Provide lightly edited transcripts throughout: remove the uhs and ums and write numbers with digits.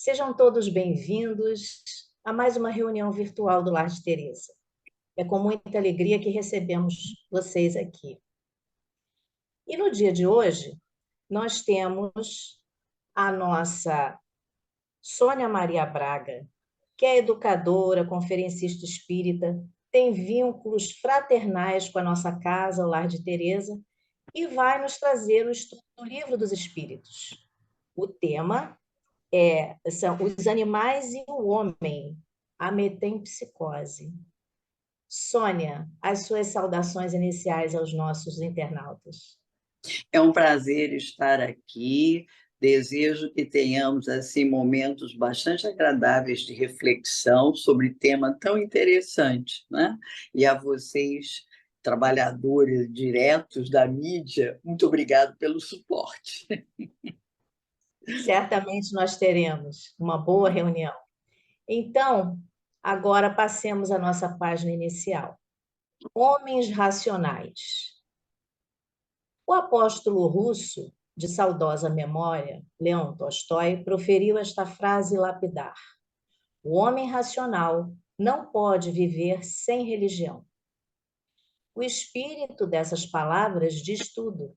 Sejam todos bem-vindos a mais uma reunião virtual do Lar de Teresa. É com muita alegria que recebemos vocês aqui. E no dia de hoje, nós temos a nossa Sônia Maria Braga, que é educadora, conferencista espírita, tem vínculos fraternais com a nossa casa, o Lar de Teresa, e vai nos trazer o estudo do Livro dos Espíritos. O tema são os animais e o homem, a metempsicose. Sônia, as suas saudações iniciais aos nossos internautas. É um prazer estar aqui. Desejo que tenhamos assim momentos bastante agradáveis de reflexão sobre tema tão interessante, né? E a vocês, trabalhadores diretos da mídia, muito obrigado pelo suporte. Certamente nós teremos uma boa reunião. Então, agora passemos à nossa página inicial. Homens racionais. O apóstolo russo, de saudosa memória, Leão Tolstói, proferiu esta frase lapidar: o homem racional não pode viver sem religião. O espírito dessas palavras diz tudo.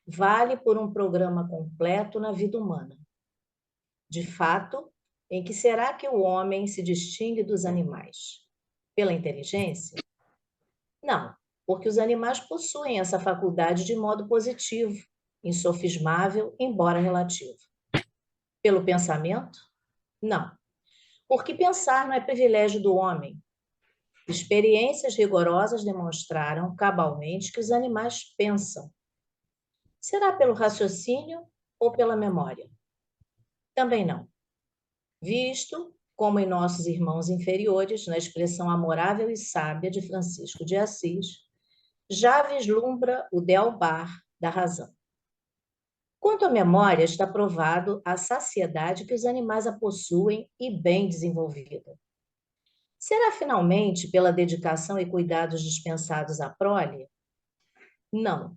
Vale por um programa completo na vida humana. De fato, em que será que o homem se distingue dos animais? Pela inteligência? Não, porque os animais possuem essa faculdade de modo positivo, insofismável, embora relativo. Pelo pensamento? Não, porque pensar não é privilégio do homem. Experiências rigorosas demonstraram cabalmente que os animais pensam. Será pelo raciocínio ou pela memória? Também não. Visto, como em nossos irmãos inferiores, na expressão amorável e sábia de Francisco de Assis, já vislumbra o Delbar da razão. Quanto à memória, está provado a saciedade que os animais a possuem e bem desenvolvida. Será finalmente pela dedicação e cuidados dispensados à prole? Não.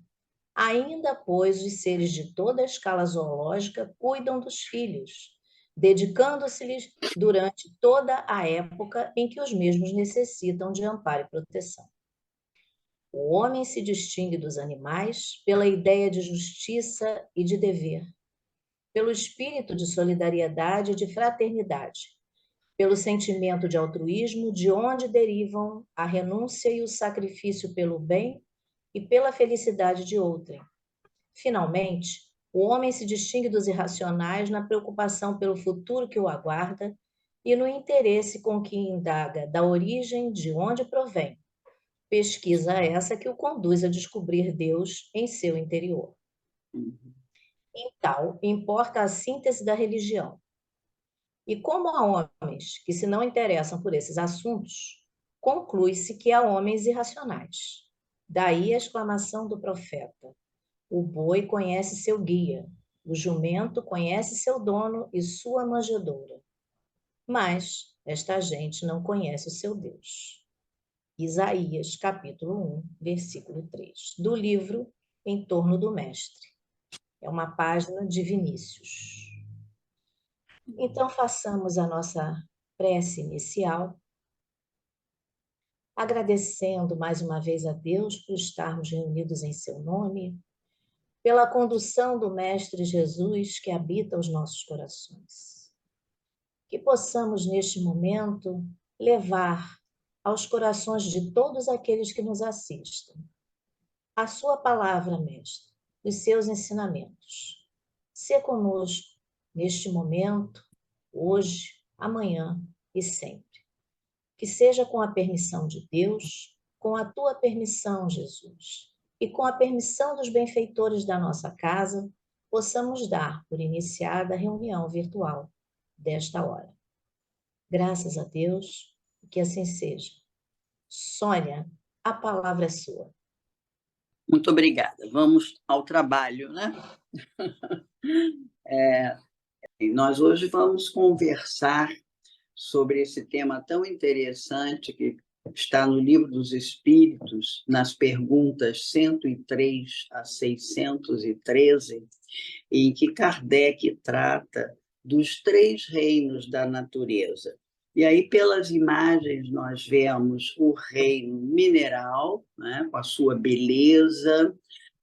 Ainda, pois, os seres de toda a escala zoológica cuidam dos filhos, dedicando-se-lhes durante toda a época em que os mesmos necessitam de amparo e proteção. O homem se distingue dos animais pela ideia de justiça e de dever, pelo espírito de solidariedade e de fraternidade, pelo sentimento de altruísmo, de onde derivam a renúncia e o sacrifício pelo bem e pela felicidade de outrem. Finalmente, o homem se distingue dos irracionais na preocupação pelo futuro que o aguarda e no interesse com que indaga da origem de onde provém, pesquisa essa que o conduz a descobrir Deus em seu interior. Em tal, importa a síntese da religião. E como há homens que se não interessam por esses assuntos, conclui-se que há homens irracionais. Daí a exclamação do profeta: o boi conhece seu guia, o jumento conhece seu dono e sua manjedoura. Mas esta gente não conhece o seu Deus. Isaías, capítulo 1, versículo 3, do livro Em Torno do Mestre. É uma página de Vinícius. Então, façamos a nossa prece inicial, agradecendo mais uma vez a Deus por estarmos reunidos em seu nome, pela condução do Mestre Jesus que habita os nossos corações. Que possamos, neste momento, levar aos corações de todos aqueles que nos assistem a sua palavra, Mestre, os seus ensinamentos. Se conosco neste momento, hoje, amanhã e sempre. Que seja com a permissão de Deus, com a tua permissão, Jesus, e com a permissão dos benfeitores da nossa casa, possamos dar por iniciada a reunião virtual desta hora. Graças a Deus, que assim seja. Sônia, a palavra é sua. Muito obrigada. Vamos ao trabalho, né? Nós hoje vamos conversar sobre esse tema tão interessante que está no Livro dos Espíritos, nas perguntas 103 a 613, em que Kardec trata dos três reinos da natureza. E aí, pelas imagens, nós vemos o reino mineral, né, com a sua beleza,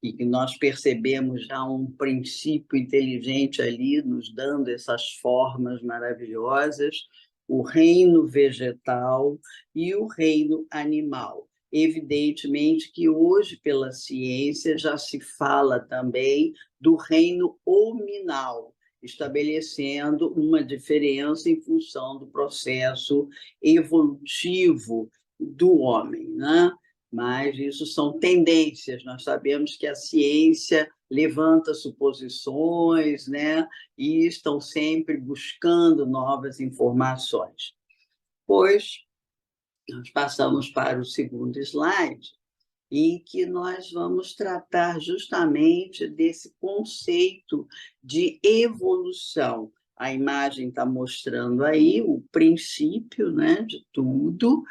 e que nós percebemos já um princípio inteligente ali, nos dando essas formas maravilhosas, o reino vegetal e o reino animal. Evidentemente que hoje, pela ciência, já se fala também do reino hominal, estabelecendo uma diferença em função do processo evolutivo do homem, né? Mas isso são tendências, nós sabemos que a ciência levanta suposições, né? E estão sempre buscando novas informações. Pois, nós passamos para o segundo slide, em que nós vamos tratar justamente desse conceito de evolução. A imagem está mostrando aí o princípio, né, de tudo.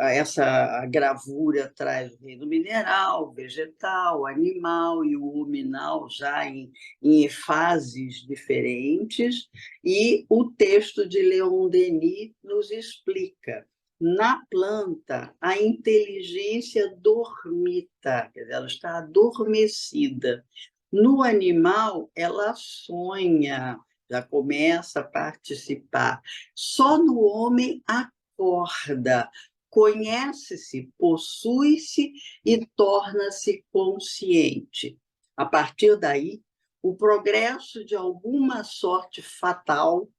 Essa gravura traz o reino mineral, vegetal, animal e o luminal já em fases diferentes, e o texto de Leon Denis nos explica. Na planta, a inteligência dormita, quer dizer, ela está adormecida. No animal, ela sonha, já começa a participar. Só no homem, acorda, conhece-se, possui-se e torna-se consciente. A partir daí, o progresso de alguma sorte fatal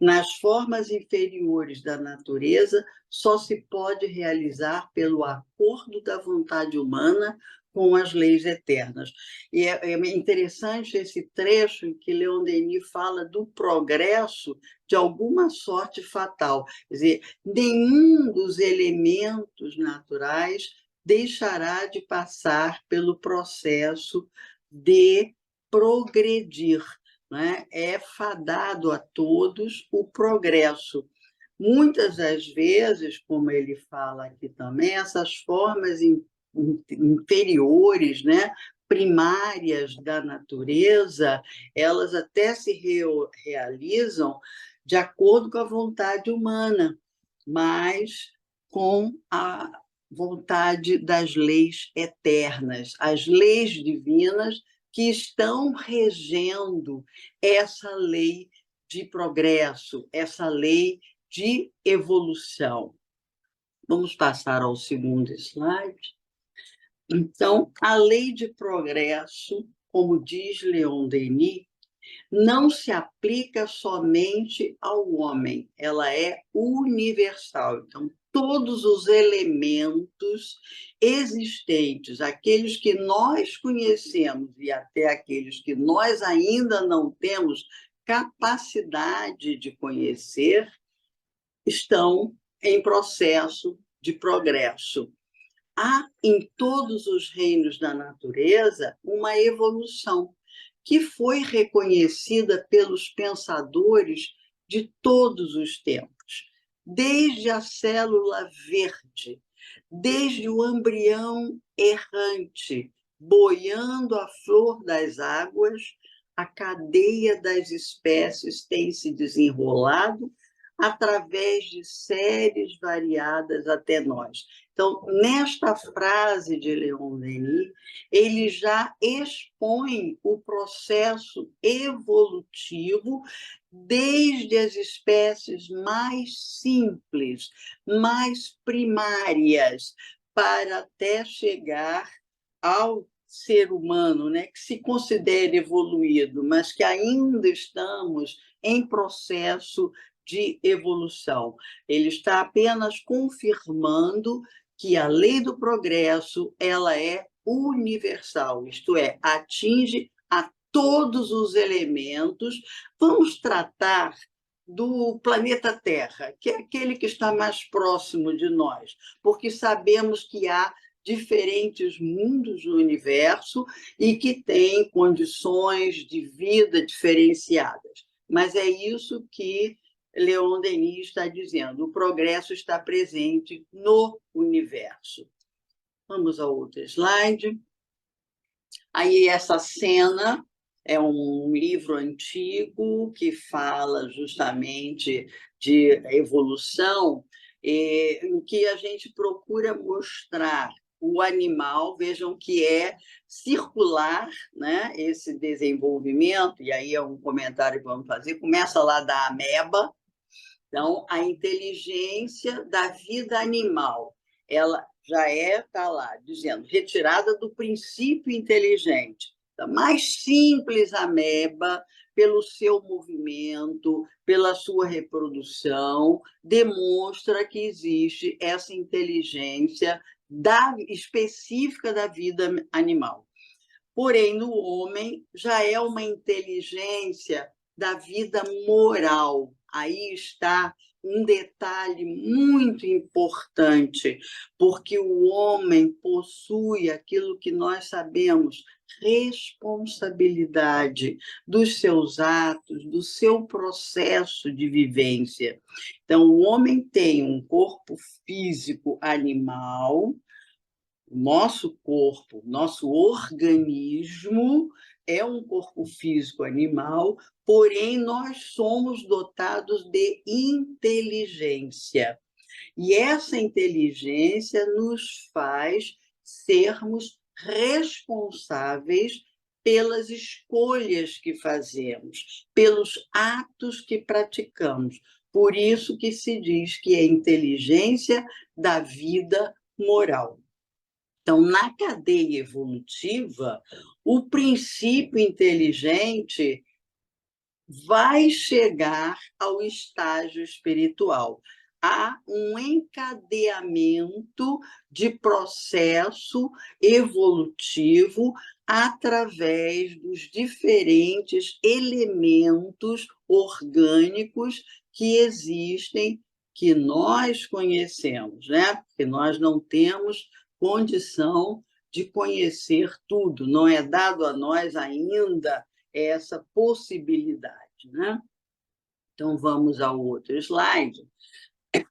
nas formas inferiores da natureza só se pode realizar pelo acordo da vontade humana com as leis eternas. E é interessante esse trecho em que Leon Denis fala do progresso de alguma sorte fatal. Quer dizer, nenhum dos elementos naturais deixará de passar pelo processo de progredir, né? É fadado a todos o progresso. Muitas das vezes, como ele fala aqui também, essas formas inferiores, né, primárias da natureza, elas até se realizam de acordo com a vontade humana, mas com a vontade das leis eternas, as leis divinas que estão regendo essa lei de progresso, essa lei de evolução. Vamos passar ao segundo slide. Então, a lei de progresso, como diz Leon Denis, não se aplica somente ao homem, ela é universal. Então, todos os elementos existentes, aqueles que nós conhecemos e até aqueles que nós ainda não temos capacidade de conhecer, estão em processo de progresso. Há em todos os reinos da natureza uma evolução que foi reconhecida pelos pensadores de todos os tempos, desde a célula verde, desde o embrião errante, boiando à flor das águas, a cadeia das espécies tem se desenrolado através de séries variadas até nós. Então, nesta frase de Leon Denis, ele já expõe o processo evolutivo desde as espécies mais simples, mais primárias, para até chegar ao ser humano, né, que se considera evoluído, mas que ainda estamos em processo de evolução. Ele está apenas confirmando que a lei do progresso ela é universal, isto é, atinge a todos os elementos. Vamos tratar do planeta Terra, que é aquele que está mais próximo de nós, porque sabemos que há diferentes mundos no universo e que têm condições de vida diferenciadas. Mas é isso que Leon Denis está dizendo, o progresso está presente no universo. Vamos ao outro slide. Aí essa cena É um livro antigo que fala justamente de evolução, em que a gente procura mostrar o animal, vejam que é circular, né, esse desenvolvimento, e aí é um comentário que vamos fazer, começa lá da ameba. Então, a inteligência da vida animal, ela já está lá, dizendo, retirada do princípio inteligente, da mais simples ameba, pelo seu movimento, pela sua reprodução, demonstra que existe essa inteligência específica da vida animal. Porém, no homem já é uma inteligência da vida moral. Aí está um detalhe muito importante, porque o homem possui aquilo que nós sabemos, responsabilidade dos seus atos, do seu processo de vivência. Então, o homem tem um corpo físico animal. Nosso corpo, nosso organismo é um corpo físico animal, porém nós somos dotados de inteligência. E essa inteligência nos faz sermos responsáveis pelas escolhas que fazemos, pelos atos que praticamos. Por isso que se diz que é inteligência da vida moral. Então, na cadeia evolutiva, o princípio inteligente vai chegar ao estágio espiritual. Há um encadeamento de processo evolutivo através dos diferentes elementos orgânicos que existem, que nós conhecemos, né? Porque nós não temos condição de conhecer tudo, não é dado a nós ainda essa possibilidade, né? Então, vamos ao outro slide,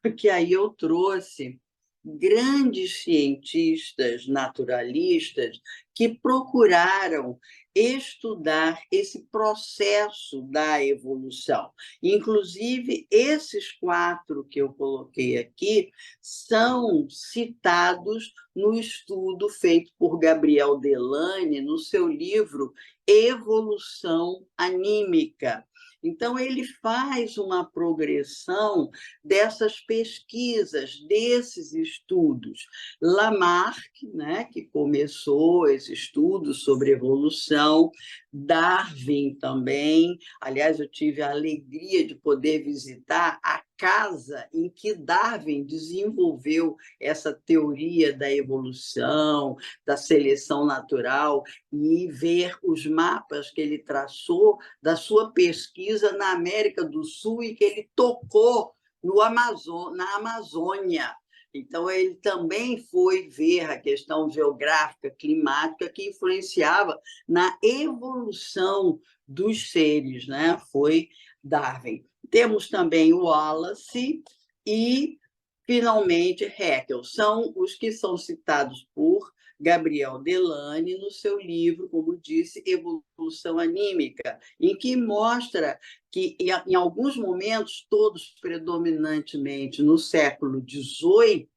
porque aí eu trouxe grandes cientistas naturalistas que procuraram estudar esse processo da evolução. Inclusive, esses 4 que eu coloquei aqui são citados no estudo feito por Gabriel Delany, no seu livro Evolução Anímica. Então, ele faz uma progressão dessas pesquisas, desses estudos. Lamarck, né, que começou esse estudo sobre evolução, Darwin também. Aliás, eu tive a alegria de poder visitar a casa em que Darwin desenvolveu essa teoria da evolução, da seleção natural, e ver os mapas que ele traçou da sua pesquisa na América do Sul e que ele tocou na Amazônia. Então, ele também foi ver a questão geográfica, climática, que influenciava na evolução dos seres, né? Foi Darwin. Temos também o Wallace e, finalmente, Haeckel. São os que são citados por Gabriel Delany no seu livro, como disse, Evolução Anímica, em que mostra que, em alguns momentos, todos predominantemente no século XVIII,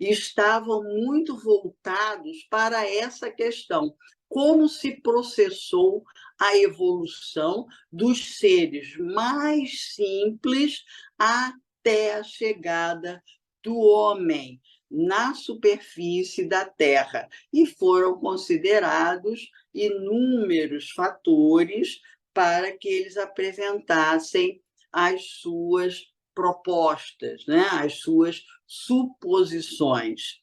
estavam muito voltados para essa questão. Como se processou a evolução dos seres mais simples até a chegada do homem na superfície da Terra, e foram considerados inúmeros fatores para que eles apresentassem as suas propostas, né? As suas suposições.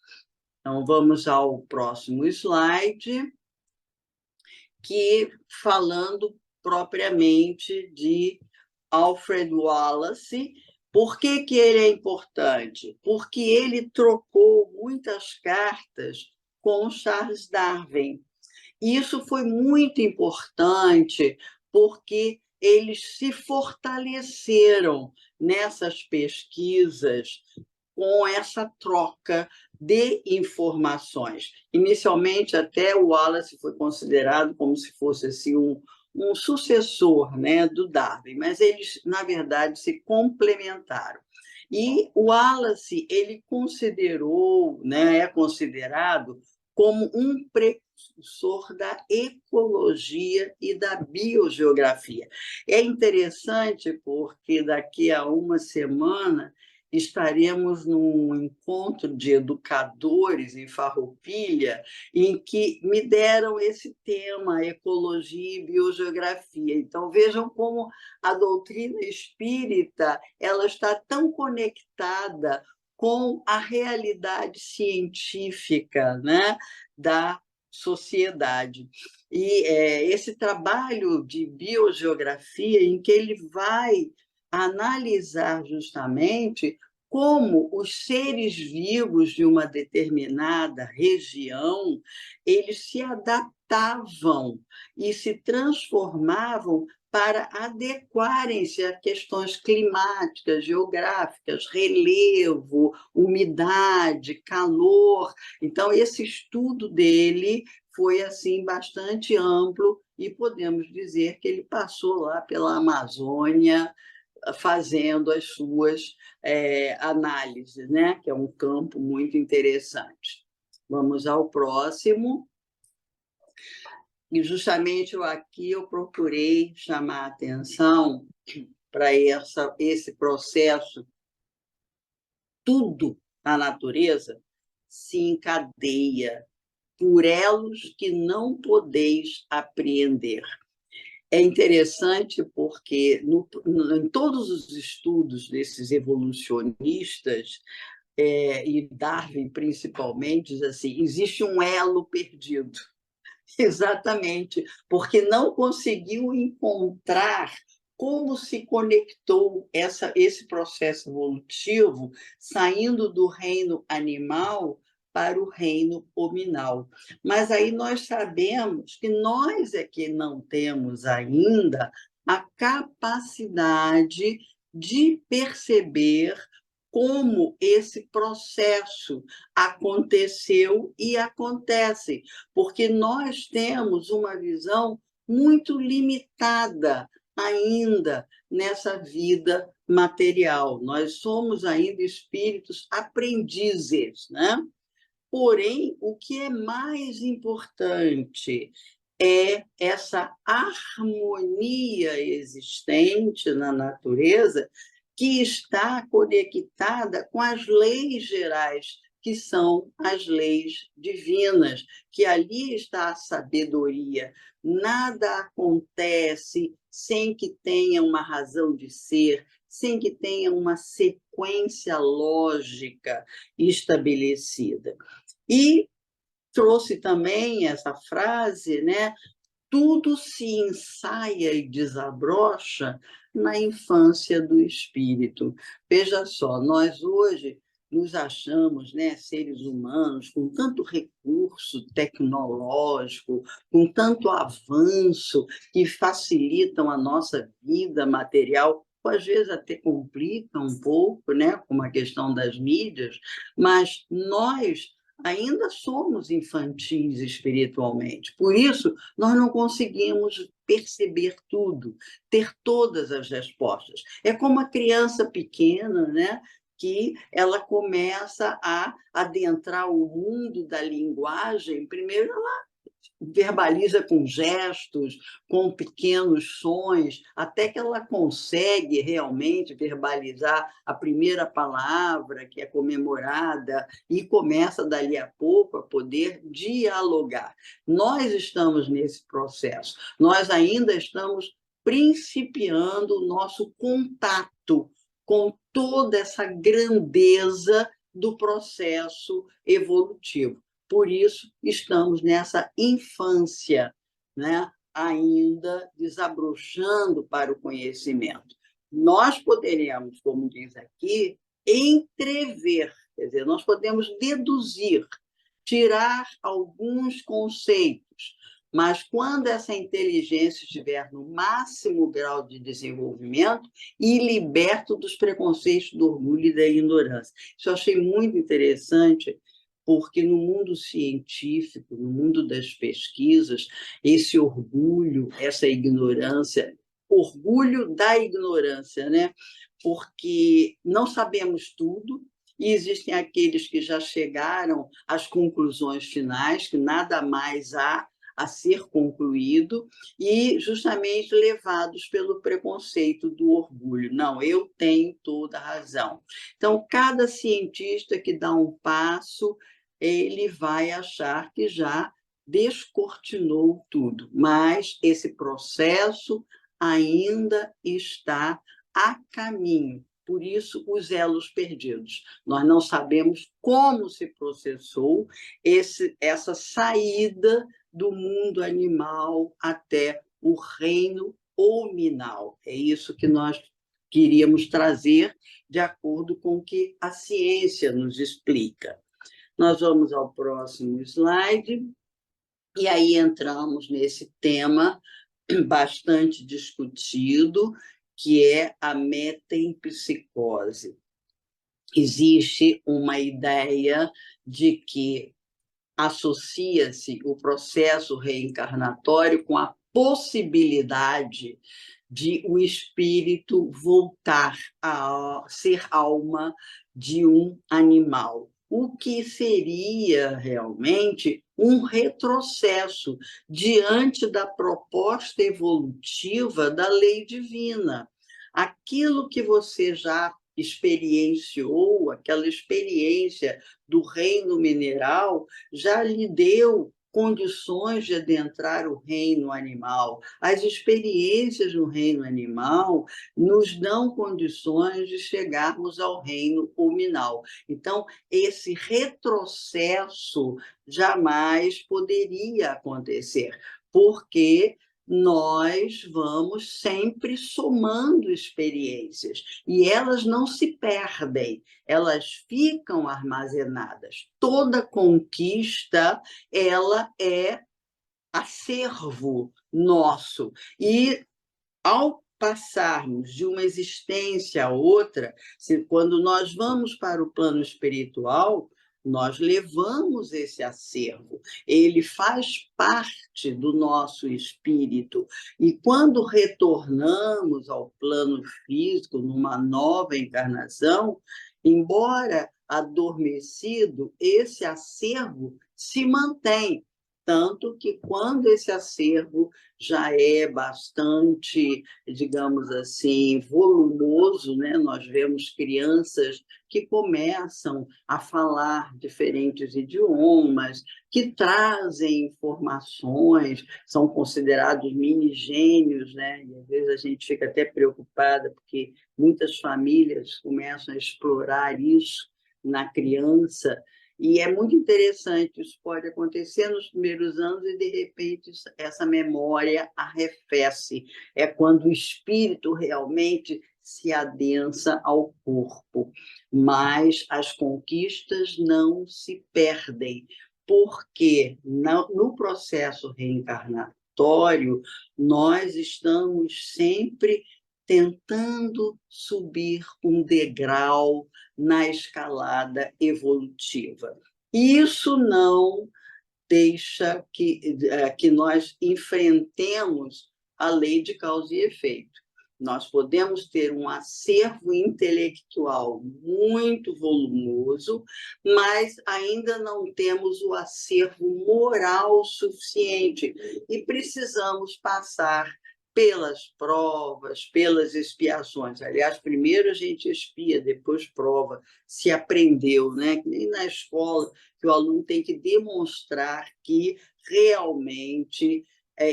Então, vamos ao próximo slide, que falando propriamente de Alfred Wallace. Por que ele é importante? Porque ele trocou muitas cartas com Charles Darwin. Isso foi muito importante, porque eles se fortaleceram nessas pesquisas com essa troca de informações. Inicialmente, até o Wallace foi considerado como se fosse assim, um sucessor, né, do Darwin, mas eles, na verdade, se complementaram. E o Wallace, ele considerou, né, é considerado como um precursor da ecologia e da biogeografia. É interessante porque daqui a uma semana estaremos num encontro de educadores em Farroupilha, em que me deram esse tema, ecologia e biogeografia. Então, vejam como a doutrina espírita ela está tão conectada com a realidade científica, né, da sociedade. E esse trabalho de biogeografia, em que ele vai analisar justamente como os seres vivos de uma determinada região eles se adaptavam e se transformavam para adequarem-se a questões climáticas, geográficas, relevo, umidade, calor. Então, esse estudo dele foi assim bastante amplo e podemos dizer que ele passou lá pela Amazônia fazendo as suas análises, né? Que é um campo muito interessante. Vamos ao próximo. E justamente aqui eu procurei chamar a atenção para esse processo. Tudo na natureza se encadeia por elos que não podeis apreender. É interessante porque em todos os estudos desses evolucionistas, e Darwin principalmente, diz assim, existe um elo perdido. Exatamente, porque não conseguiu encontrar como se conectou esse processo evolutivo saindo do reino animal para o reino hominal. Mas aí nós sabemos que nós é que não temos ainda a capacidade de perceber como esse processo aconteceu e acontece, porque nós temos uma visão muito limitada ainda nessa vida material. Nós somos ainda espíritos aprendizes, né? Porém, o que é mais importante é essa harmonia existente na natureza que está conectada com as leis gerais, que são as leis divinas, que ali está a sabedoria. Nada acontece sem que tenha uma razão de ser, sem que tenha uma sequência lógica estabelecida. E trouxe também essa frase, né? Tudo se ensaia e desabrocha na infância do espírito. Veja só, nós hoje nos achamos, né, seres humanos com tanto recurso tecnológico, com tanto avanço que facilitam a nossa vida material, às vezes até complicam um pouco, né, como a questão das mídias, mas nós ainda somos infantis espiritualmente. Por isso, nós não conseguimos perceber tudo, ter todas as respostas. É como a criança pequena, né? Que ela começa a adentrar o mundo da linguagem. Primeiro, ela verbaliza com gestos, com pequenos sons, até que ela consegue realmente verbalizar a primeira palavra que é comemorada e começa dali a pouco a poder dialogar. Nós estamos nesse processo. Nós ainda estamos principiando o nosso contato com toda essa grandeza do processo evolutivo. Por isso, estamos nessa infância, né? Ainda desabrochando para o conhecimento. Nós poderemos, como diz aqui, entrever, quer dizer, nós podemos deduzir, tirar alguns conceitos, mas quando essa inteligência estiver no máximo grau de desenvolvimento e liberto dos preconceitos do orgulho e da ignorância. Isso eu achei muito interessante, porque no mundo científico, no mundo das pesquisas, esse orgulho, essa ignorância, orgulho da ignorância, né? Porque não sabemos tudo, e existem aqueles que já chegaram às conclusões finais, que nada mais há a ser concluído, e justamente levados pelo preconceito do orgulho. Não, eu tenho toda a razão. Então, cada cientista que dá um passo, ele vai achar que já descortinou tudo, mas esse processo ainda está a caminho. Por isso, os elos perdidos. Nós não sabemos como se processou essa saída do mundo animal até o reino hominal. É isso que nós queríamos trazer, de acordo com o que a ciência nos explica. Nós vamos ao próximo slide, e aí entramos nesse tema bastante discutido, que é a metempsicose. Existe uma ideia de que associa-se o processo reencarnatório com a possibilidade de o espírito voltar a ser alma de um animal, o que seria realmente um retrocesso diante da proposta evolutiva da lei divina. Aquilo que você já experienciou, aquela experiência do reino mineral, já lhe deu condições de adentrar o reino animal. As experiências no reino animal nos dão condições de chegarmos ao reino hominal. Então, esse retrocesso jamais poderia acontecer, porque nós vamos sempre somando experiências e elas não se perdem, elas ficam armazenadas. Toda conquista, ela é acervo nosso. E ao passarmos de uma existência a outra, quando nós vamos para o plano espiritual, nós levamos esse acervo, ele faz parte do nosso espírito. E quando retornamos ao plano físico, numa nova encarnação, embora adormecido, esse acervo se mantém. Tanto que, quando esse acervo já é bastante, digamos assim, volumoso, né? Nós vemos crianças que começam a falar diferentes idiomas, que trazem informações, são considerados mini-gênios, né? E às vezes a gente fica até preocupada, porque muitas famílias começam a explorar isso na criança. E é muito interessante, isso pode acontecer nos primeiros anos e, de repente, essa memória arrefece. É quando o espírito realmente se adensa ao corpo. Mas as conquistas não se perdem, porque no processo reencarnatório, nós estamos sempre tentando subir um degrau na escalada evolutiva. Isso não deixa que nós enfrentemos a lei de causa e efeito. Nós podemos ter um acervo intelectual muito volumoso, mas ainda não temos o acervo moral suficiente e precisamos passar pelas provas, pelas expiações. Aliás, primeiro a gente expia, depois prova, se aprendeu, né? Que nem na escola, que o aluno tem que demonstrar que realmente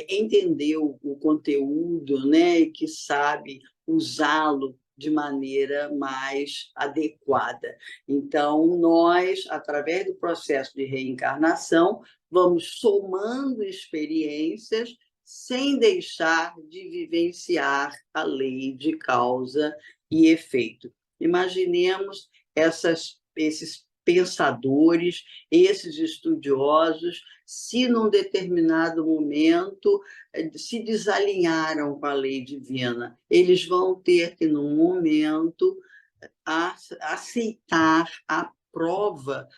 entendeu o conteúdo, né? E que sabe usá-lo de maneira mais adequada. Então, nós, através do processo de reencarnação, vamos somando experiências sem deixar de vivenciar a lei de causa e efeito. Imaginemos esses pensadores, esses estudiosos, se num determinado momento se desalinharam com a lei divina, eles vão ter que, num momento, aceitar a prova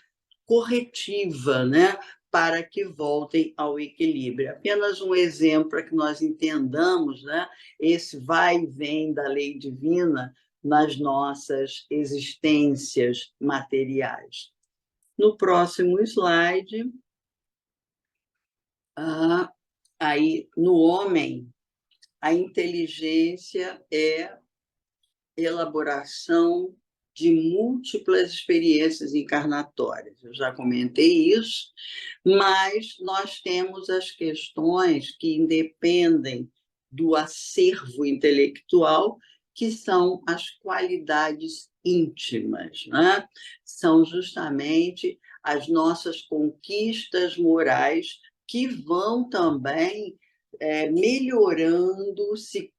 corretiva, né? Para que voltem ao equilíbrio. Apenas um exemplo para que nós entendamos, né, esse vai e vem da lei divina nas nossas existências materiais. No próximo slide, aí no homem, a inteligência é elaboração de múltiplas experiências encarnatórias. Eu já comentei isso, mas nós temos as questões que independem do acervo intelectual, que são as qualidades íntimas, né? São justamente as nossas conquistas morais que vão também melhorando, se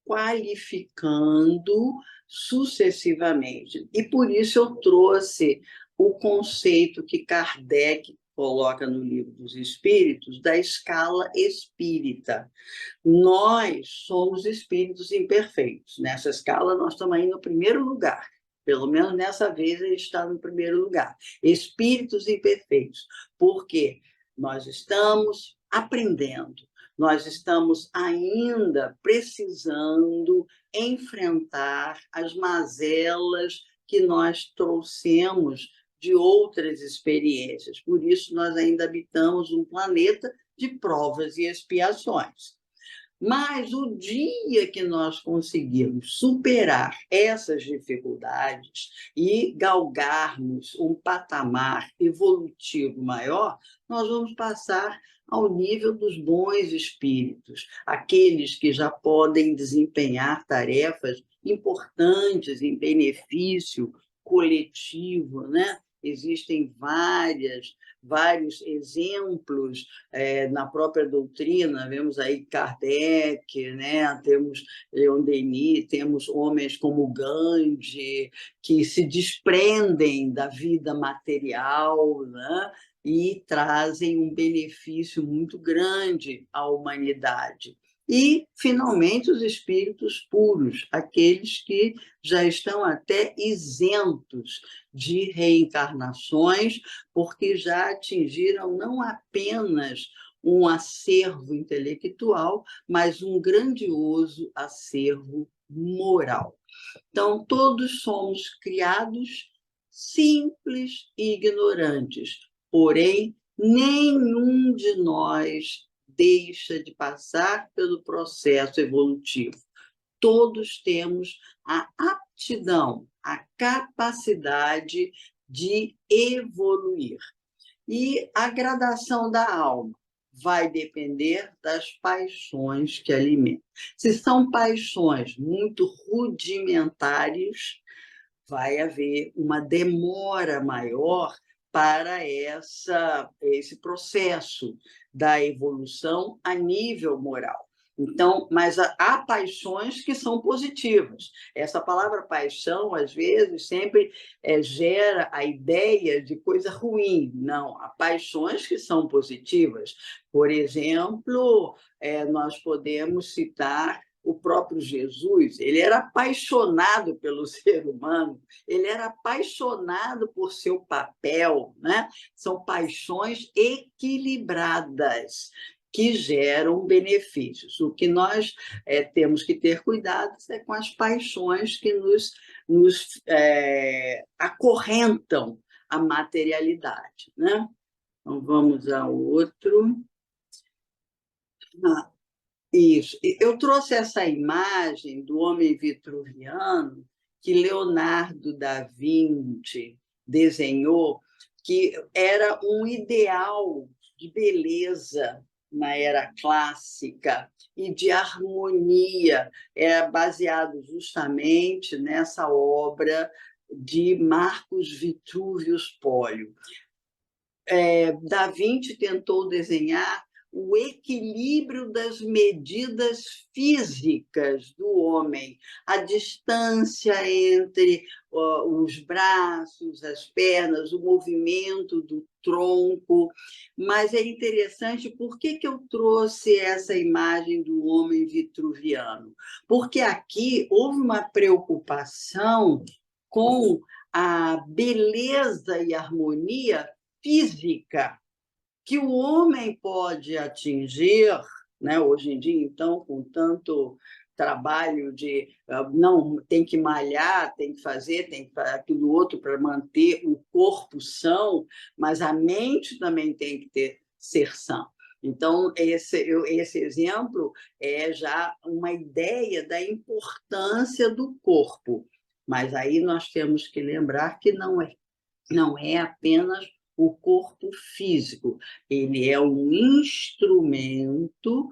qualificando sucessivamente. E por isso eu trouxe o conceito que Kardec coloca no Livro dos Espíritos, da escala espírita. Nós somos espíritos imperfeitos. Nessa escala, nós estamos aí no primeiro lugar. Pelo menos nessa vez ele está no primeiro lugar. Espíritos imperfeitos. Por quê? Nós estamos aprendendo. Nós estamos ainda precisando enfrentar as mazelas que nós trouxemos de outras experiências. Por isso, nós ainda habitamos um planeta de provas e expiações. Mas o dia que nós conseguirmos superar essas dificuldades e galgarmos um patamar evolutivo maior, nós vamos passar ao nível dos bons espíritos, aqueles que já podem desempenhar tarefas importantes em benefício coletivo, né? Existem vários exemplos na própria doutrina. Vemos aí Kardec, né? Temos Leon Denis, temos homens como Gandhi, que se desprendem da vida material, né? E trazem um benefício muito grande à humanidade. E, finalmente, os espíritos puros, aqueles que já estão até isentos de reencarnações, porque já atingiram não apenas um acervo intelectual, mas um grandioso acervo moral. Então, todos somos criados simples e ignorantes, porém, nenhum de nós deixa de passar pelo processo evolutivo. Todos temos a aptidão, a capacidade de evoluir. E a gradação da alma vai depender das paixões que alimentam. Se são paixões muito rudimentares, vai haver uma demora maior para esse processo da evolução a nível moral. Então, mas há paixões que são positivas. Essa palavra paixão, às vezes, sempre gera a ideia de coisa ruim. Não, há paixões que são positivas. Por exemplo, nós podemos citar o próprio Jesus. Ele era apaixonado pelo ser humano, ele era apaixonado por seu papel, né? São paixões equilibradas que geram benefícios. O que nós temos que ter cuidado é com as paixões que nos acorrentam à materialidade, né? Então, vamos ao outro. Isso. Eu trouxe essa imagem do homem vitruviano que Leonardo da Vinci desenhou, que era um ideal de beleza na era clássica e de harmonia, é baseado justamente nessa obra de Marcos Vitruvius Polio. Da Vinci tentou desenhar o equilíbrio das medidas físicas do homem, a distância entre os braços, as pernas, o movimento do tronco. Mas é interessante, por que eu trouxe essa imagem do homem vitruviano? Porque aqui houve uma preocupação com a beleza e harmonia física que o homem pode atingir, né? Hoje em dia, então, com tanto trabalho de não tem que malhar, tem que fazer aquilo outro para manter o corpo são, mas a mente também tem que ser sã. Então, esse exemplo é já uma ideia da importância do corpo. Mas aí nós temos que lembrar que não é apenas o corpo físico, ele é um instrumento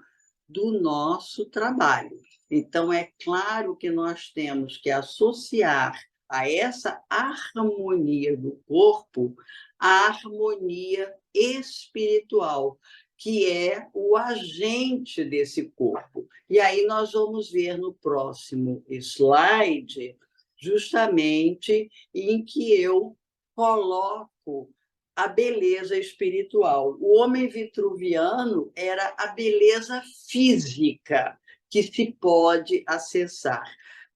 do nosso trabalho. Então, é claro que nós temos que associar a essa harmonia do corpo a harmonia espiritual, que é o agente desse corpo. E aí nós vamos ver no próximo slide, justamente em que eu coloco a beleza espiritual. O homem vitruviano era a beleza física que se pode acessar,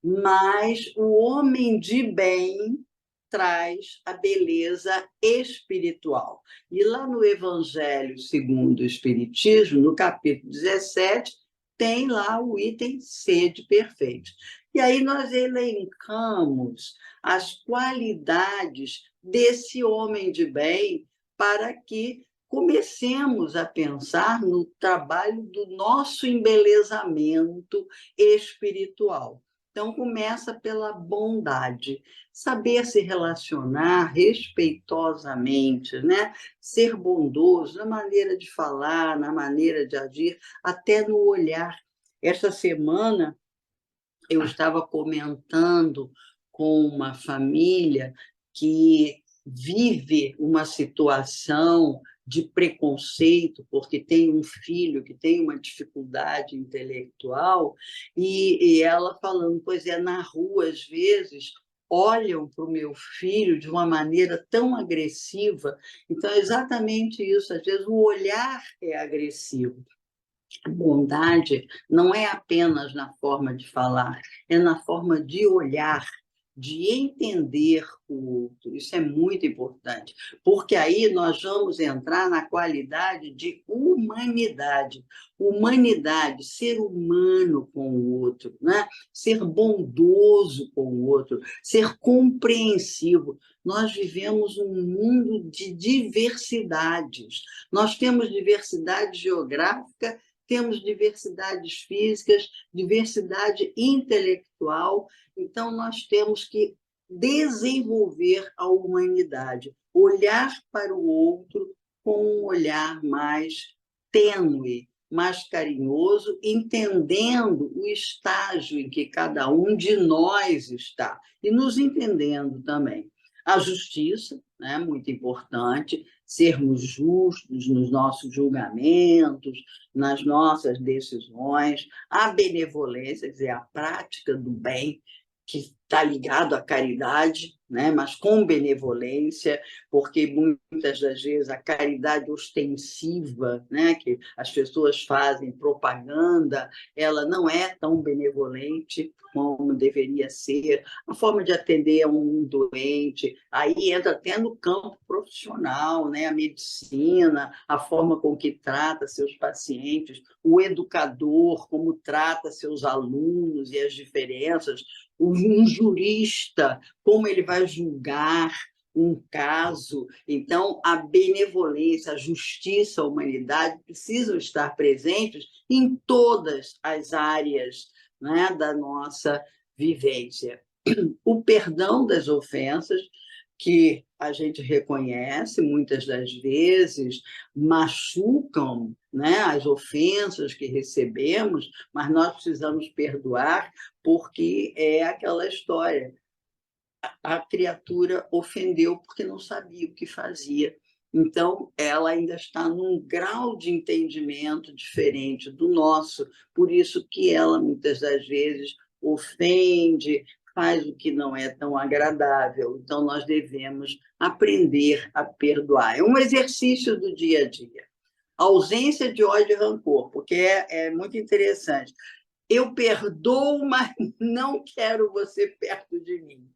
mas o homem de bem traz a beleza espiritual. E lá no Evangelho segundo o Espiritismo, no capítulo 17, tem lá o item sede perfeito. E aí nós elencamos as qualidades desse homem de bem para que comecemos a pensar no trabalho do nosso embelezamento espiritual. Então, começa pela bondade, saber se relacionar respeitosamente, né? Ser bondoso na maneira de falar, na maneira de agir, até no olhar. Esta semana, eu estava comentando com uma família que vive uma situação de preconceito, porque tem um filho que tem uma dificuldade intelectual, e ela falando, pois é, na rua, às vezes, olham para o meu filho de uma maneira tão agressiva. Então, é exatamente isso, às vezes o olhar é agressivo. Bondade não é apenas na forma de falar, é na forma de olhar, de entender o outro. Isso é muito importante, porque aí nós vamos entrar na qualidade de humanidade. Humanidade, ser humano com o outro, né? Ser bondoso com o outro, ser compreensivo. Nós vivemos um mundo de diversidades. Nós temos diversidade geográfica, temos diversidades físicas, diversidade intelectual, então nós temos que desenvolver a humanidade, olhar para o outro com um olhar mais tênue, mais carinhoso, entendendo o estágio em que cada um de nós está e nos entendendo também. A justiça, né, muito importante, sermos justos nos nossos julgamentos, nas nossas decisões, a benevolência, quer dizer, a prática do bem, que está ligado à caridade, né? Mas com benevolência, porque muitas das vezes a caridade ostensiva, né? Que as pessoas fazem propaganda, ela não é tão benevolente como deveria ser. A forma de atender a um doente, aí entra até no campo profissional, né? A medicina, a forma com que trata seus pacientes, o educador, como trata seus alunos e as diferenças, um jurista, como ele vai julgar um caso. Então, a benevolência, a justiça, a humanidade precisam estar presentes em todas as áreas, né, da nossa vivência. O perdão das ofensas, que a gente reconhece muitas das vezes, machucam, né, as ofensas que recebemos, mas nós precisamos perdoar, porque é aquela história. A criatura ofendeu porque não sabia o que fazia. Então, ela ainda está num grau de entendimento diferente do nosso, por isso que ela, muitas das vezes, ofende, faz o que não é tão agradável. Então, nós devemos aprender a perdoar. É um exercício do dia a dia. A ausência de ódio e rancor, porque é muito interessante. Eu perdoo, mas não quero você perto de mim.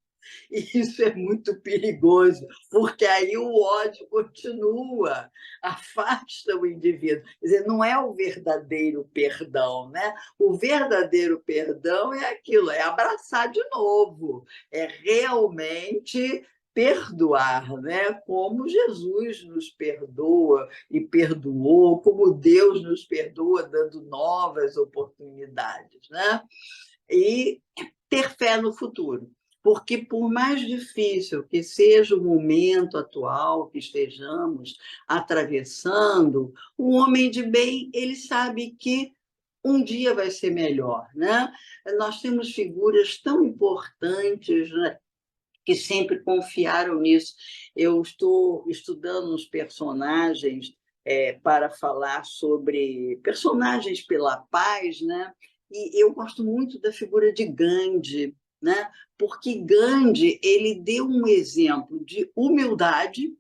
E isso é muito perigoso, porque aí o ódio continua, afasta o indivíduo. Quer dizer, não é o verdadeiro perdão, né? O verdadeiro perdão é aquilo, é abraçar de novo, é realmente perdoar, né? Como Jesus nos perdoa e perdoou, como Deus nos perdoa, dando novas oportunidades, né? E ter fé no futuro. Porque, por mais difícil que seja o momento atual que estejamos atravessando, o homem de bem, ele sabe que um dia vai ser melhor, né? Nós temos figuras tão importantes, né, que sempre confiaram nisso. Eu estou estudando os personagens para falar sobre personagens pela paz, né? E eu gosto muito da figura de Gandhi, né? Porque Gandhi ele deu um exemplo de humildade,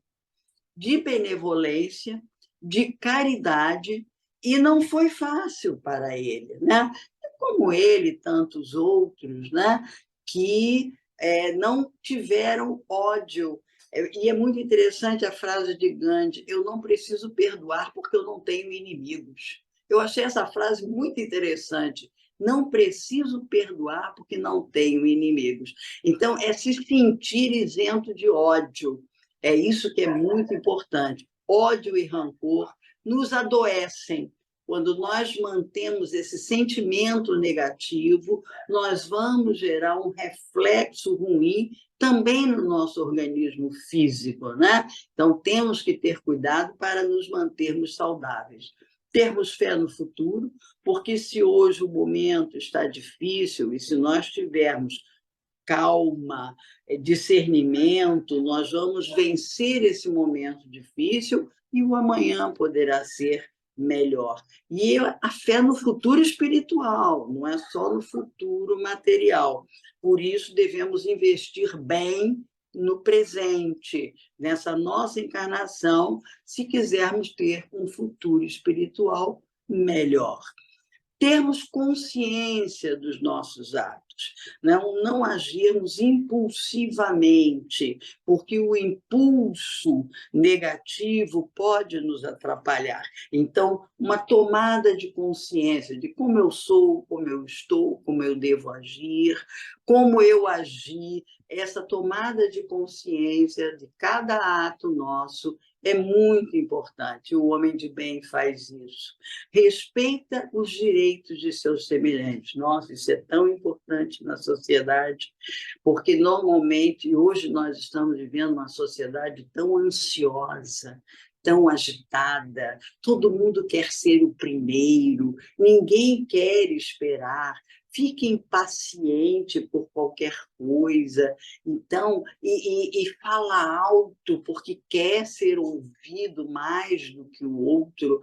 de benevolência, de caridade, e não foi fácil para ele, né? Como ele e tantos outros, né? Que não tiveram ódio. E é muito interessante a frase de Gandhi: eu não preciso perdoar porque eu não tenho inimigos. Eu achei essa frase muito interessante. Não preciso perdoar porque não tenho inimigos. Então, é se sentir isento de ódio. É isso que é muito importante. Ódio e rancor nos adoecem. Quando nós mantemos esse sentimento negativo, nós vamos gerar um reflexo ruim também no nosso organismo físico, né? Então, temos que ter cuidado para nos mantermos saudáveis. Termos fé no futuro, porque se hoje o momento está difícil e se nós tivermos calma, discernimento, nós vamos vencer esse momento difícil e o amanhã poderá ser melhor. E a fé no futuro espiritual, não é só no futuro material. Por isso, devemos investir bem no presente, nessa nossa encarnação, se quisermos ter um futuro espiritual melhor. Termos consciência dos nossos atos, não agirmos impulsivamente, porque o impulso negativo pode nos atrapalhar. Então, uma tomada de consciência de como eu sou, como eu estou, como eu devo agir, como eu agi, essa tomada de consciência de cada ato nosso é muito importante. O homem de bem faz isso. Respeita os direitos de seus semelhantes. Nossa, isso é tão importante na sociedade, porque normalmente, e hoje nós estamos vivendo uma sociedade tão ansiosa, tão agitada, todo mundo quer ser o primeiro, ninguém quer esperar, fica impaciente por qualquer coisa, então, e fala alto porque quer ser ouvido mais do que o outro.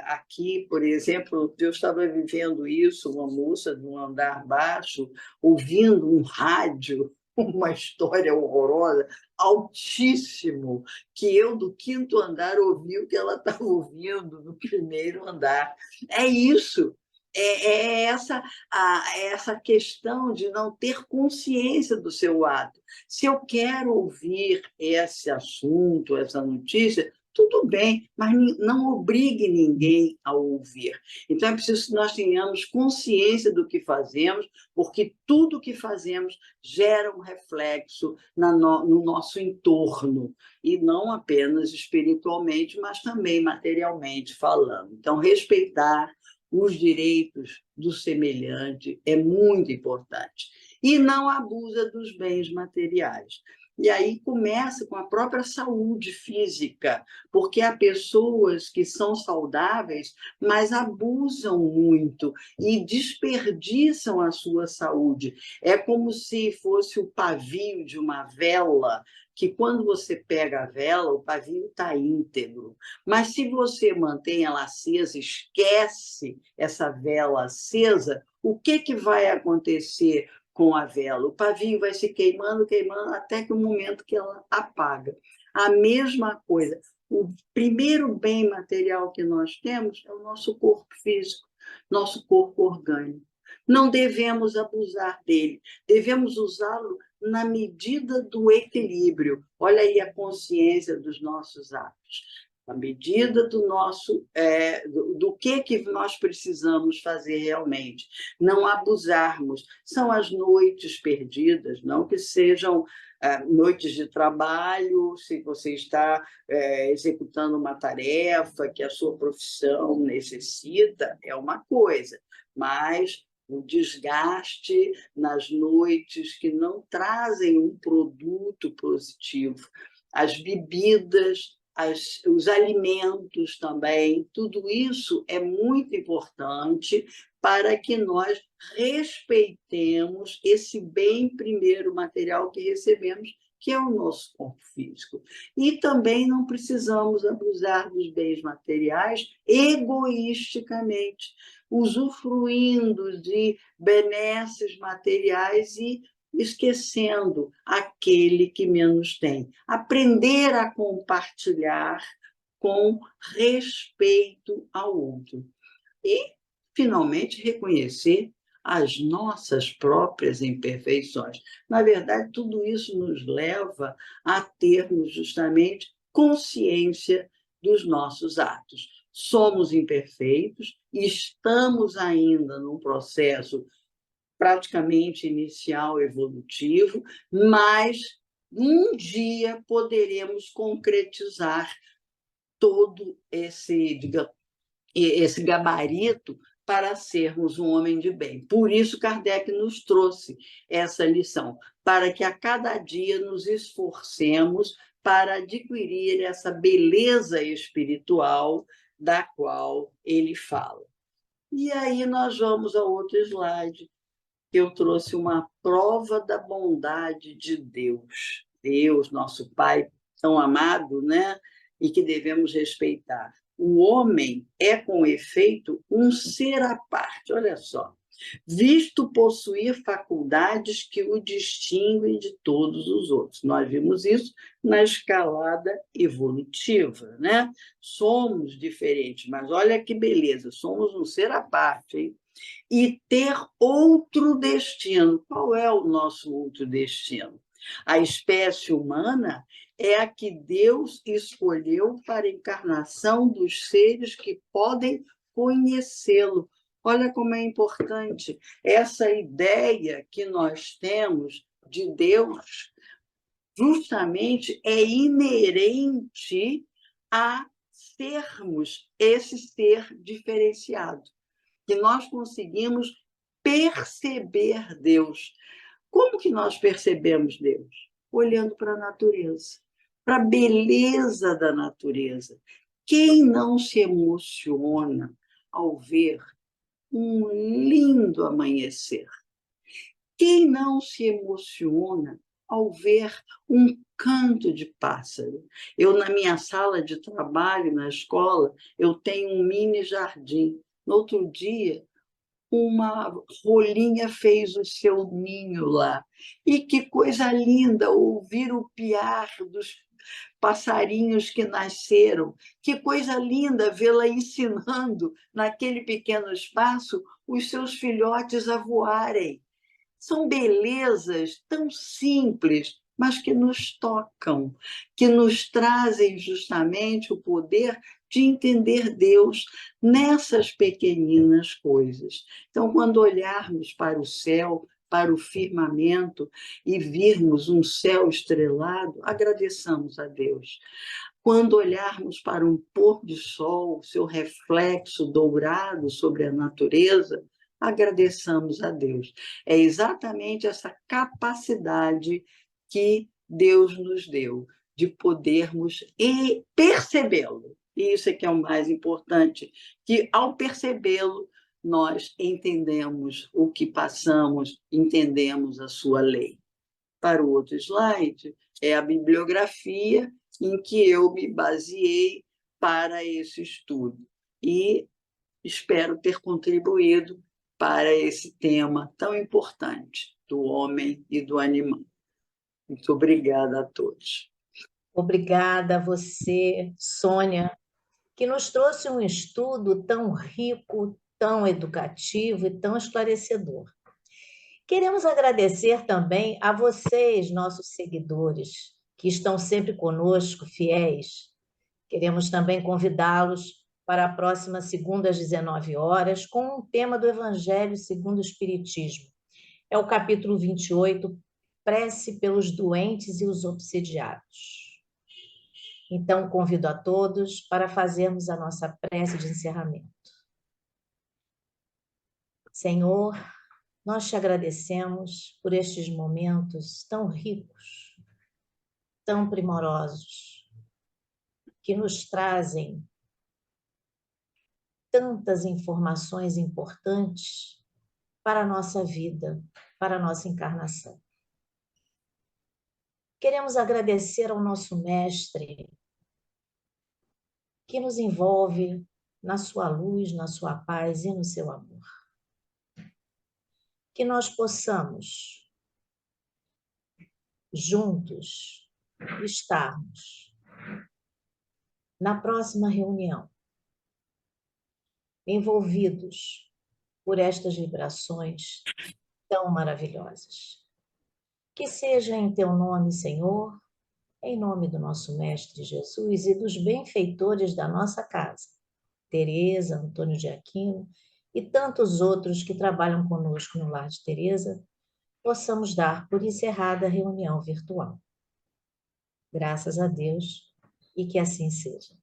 Aqui, por exemplo, eu estava vivendo isso, uma moça de um andar baixo, ouvindo um rádio, uma história horrorosa, altíssimo, que eu, do quinto andar, ouvi o que ela estava ouvindo no primeiro andar. É isso. Essa questão de não ter consciência do seu ato. Se eu quero ouvir esse assunto, essa notícia, tudo bem, mas não obrigue ninguém a ouvir. Então, é preciso que nós tenhamos consciência do que fazemos, porque tudo que fazemos gera um reflexo no nosso entorno, e não apenas espiritualmente, mas também materialmente falando. Então, respeitar os direitos do semelhante é muito importante. E não abusa dos bens materiais. E aí começa com a própria saúde física, porque há pessoas que são saudáveis, mas abusam muito e desperdiçam a sua saúde. É como se fosse o pavio de uma vela, que quando você pega a vela, o pavio está íntegro. Mas se você mantém ela acesa, esquece essa vela acesa, o que vai acontecer com a vela? O pavio vai se queimando, queimando, até que o momento que ela apaga. A mesma coisa. O primeiro bem material que nós temos é o nosso corpo físico, nosso corpo orgânico. Não devemos abusar dele, devemos usá-lo na medida do equilíbrio. Olha aí a consciência dos nossos atos. À medida do nosso do que nós precisamos fazer realmente, não abusarmos. São as noites perdidas, não que sejam noites de trabalho, se você está executando uma tarefa que a sua profissão necessita, é uma coisa, mas o desgaste nas noites que não trazem um produto positivo, as bebidas, os alimentos também, tudo isso é muito importante para que nós respeitemos esse bem primeiro material que recebemos, que é o nosso corpo físico. E também não precisamos abusar dos bens materiais egoisticamente, usufruindo de benesses materiais e esquecendo aquele que menos tem. Aprender a compartilhar com respeito ao outro. E, finalmente, reconhecer as nossas próprias imperfeições. Na verdade, tudo isso nos leva a termos justamente consciência dos nossos atos. Somos imperfeitos, estamos ainda num processo praticamente inicial evolutivo, mas um dia poderemos concretizar todo esse gabarito para sermos um homem de bem. Por isso, Kardec nos trouxe essa lição, para que a cada dia nos esforcemos para adquirir essa beleza espiritual da qual ele fala. E aí nós vamos a outro slide, que eu trouxe uma prova da bondade de Deus. Deus, nosso Pai tão amado, né? E que devemos respeitar. O homem é, com efeito, um ser à parte, olha só, visto possuir faculdades que o distinguem de todos os outros. Nós vimos isso na escalada evolutiva, né? Somos diferentes, mas olha que beleza, somos um ser à parte, hein? E ter outro destino. Qual é o nosso outro destino? A espécie humana é a que Deus escolheu para a encarnação dos seres que podem conhecê-lo. Olha como é importante essa ideia que nós temos de Deus, justamente é inerente a sermos esse ser diferenciado, que nós conseguimos perceber Deus. Como que nós percebemos Deus? Olhando para a natureza, para a beleza da natureza. Quem não se emociona ao ver um lindo amanhecer? Quem não se emociona ao ver um canto de pássaro? Eu, na minha sala de trabalho, na escola, eu tenho um mini jardim. No outro dia, uma rolinha fez o seu ninho lá. E que coisa linda ouvir o piar dos passarinhos que nasceram. Que coisa linda vê-la ensinando, naquele pequeno espaço, os seus filhotes a voarem. São belezas tão simples, mas que nos tocam, que nos trazem justamente o poder de entender Deus nessas pequeninas coisas. Então, quando olharmos para o céu, para o firmamento e virmos um céu estrelado, agradeçamos a Deus. Quando olharmos para um pôr de sol, seu reflexo dourado sobre a natureza, agradeçamos a Deus. É exatamente essa capacidade que Deus nos deu de podermos percebê-lo. E isso é que é o mais importante, que ao percebê-lo, nós entendemos o que passamos, entendemos a sua lei. Para o outro slide, é a bibliografia em que eu me baseei para esse estudo. E espero ter contribuído para esse tema tão importante do homem e do animal. Muito obrigada a todos. Obrigada a você, Sônia, que nos trouxe um estudo tão rico, tão educativo e tão esclarecedor. Queremos agradecer também a vocês, nossos seguidores, que estão sempre conosco, fiéis. Queremos também convidá-los para a próxima segunda às 19 horas, com um tema do Evangelho segundo o Espiritismo. É o capítulo 28, Prece pelos doentes e os obsidiados. Então, convido a todos para fazermos a nossa prece de encerramento. Senhor, nós te agradecemos por estes momentos tão ricos, tão primorosos, que nos trazem tantas informações importantes para a nossa vida, para a nossa encarnação. Queremos agradecer ao nosso Mestre, que nos envolve na sua luz, na sua paz e no seu amor. Que nós possamos, juntos, estarmos na próxima reunião, envolvidos por estas vibrações tão maravilhosas. Que seja em teu nome, Senhor, em nome do nosso Mestre Jesus e dos benfeitores da nossa casa, Teresa, Antônio de Aquino e tantos outros que trabalham conosco no Lar de Teresa, possamos dar por encerrada a reunião virtual. Graças a Deus e que assim seja.